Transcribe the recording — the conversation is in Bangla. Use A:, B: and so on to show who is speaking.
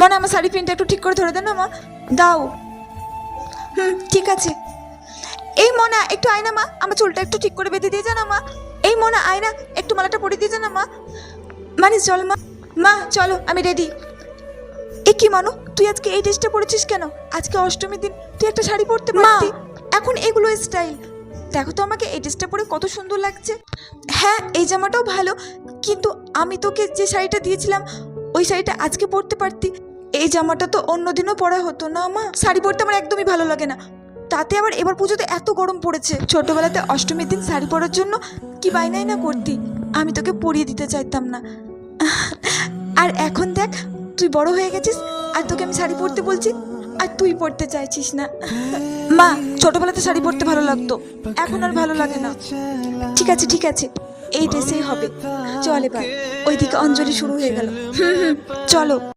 A: মনে আমার শাড়ি পিনটা একটু ঠিক করে ধরে দেন না মা, দাও। ঠিক আছে। এই মনা একটু আয়না মা, আমার চুলটা একটু ঠিক করে বেঁধে দিয়ে যা না মা। এই মনা আয়না, একটু মালাটা পরিয়ে দিয়ে যা না মা। মানে চল মা, মা চলো আমি রেডি। এ কি মানু, তুই আজকে এই ড্রেসটা পরেছিস কেন? আজকে অষ্টমীর দিন, তুই একটা শাড়ি পরতে পারতি। এখন এগুলো স্টাইল। দেখো তো আমাকে এই ড্রেসটা পরে কত সুন্দর লাগছে। হ্যাঁ এই জামাটাও ভালো, কিন্তু আমি তোকে যে শাড়িটা দিয়েছিলাম ওই শাড়িটা আজকে পরতে পারতি। এই জামাটা তো অন্যদিনও পরা হতো না মা। শাড়ি পরতে আমার একদমই ভালো লাগে না, তাতে আবার এবার পুজোতে এত গরম পড়েছে। ছোটবেলাতে অষ্টমীর দিন শাড়ি পরার জন্য কি বায়নাই না করতি, আমি তোকে পরিয়ে দিতে চাইতাম না। আর এখন দেখ তুই বড় হয়ে গেছিস আর তোকে আমি শাড়ি পরতে বলছি আর তুই পরতে চাইছিস না। মা ছোটবেলাতে শাড়ি পরতে ভালো লাগতো, এখন আর ভালো লাগে না। ঠিক আছে ঠিক আছে, এই ড্রেসেই হবে। চল এবার, ওইদিকে অঞ্জলি শুরু হয়ে গেল। চলো।